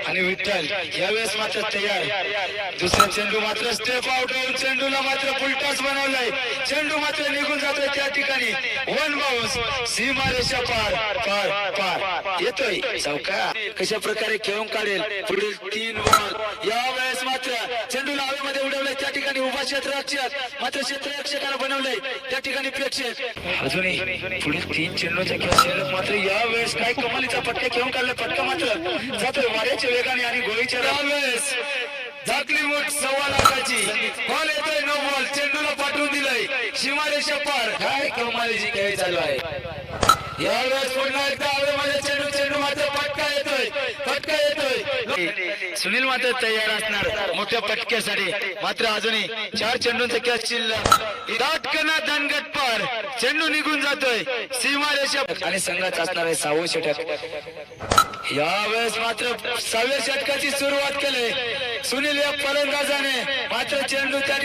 आणि विठ्ठल यावेळेस मात्र तयार. दुसरा चेंडू मात्र स्टेप आउट होऊन चेंडूला मात्र फुलटॉस बनवलाय. चेंडू मात्र निघून जातोय त्या ठिकाणी. वन बाउन्स सीमारेषा पार पार पार येतोय चौका. कशा प्रकारे खेळून काढेल पुढील 3 बॉल. यावेळेस मात्र चेंडूला हवेमध्ये उडवलंय त्या ठिकाणी उभा क्षेत्ररक्षक मात्र क्षेत्ररक्षकाला बनवलंय त्या ठिकाणी प्रेक्षक. अजूनही पुढील 3 चेंडूच्या खेळ शिल्लक मात्र यावेळेस काय कमालीचा फटका खेळून काढला. फटका मात्र जातोय वाऱ्याच्या वेगाने आणि गोळीच्या यावेळेस झाकली मुठ 1.25 लाखाची. बॉल येतोय नो बॉल. चेंडूला पाठवून दिलंय सीमारेषा पार. काय कमालीची खेळ चालू आहे. यावेळेस पुन्हा एकदा हवेमध्ये चेंडू. चेंडू मात्र फटका येतोय. फटका येतोय. सुनील मात्र तयार असणार मोठ्या फटक्यासाठी. मात्र अजूनही 4 चेंडूंचा कॅच शिल्लक. दाटकना धनगट पार. चेंडू निघून जातोय सीमारेषा आणि संघात असणार आहे 6वं षटक. यावेळेस मात्र 6व्या षटकाची सुरुवात केली सुनील या फलंदाजाने. मात्र चेंडू त्या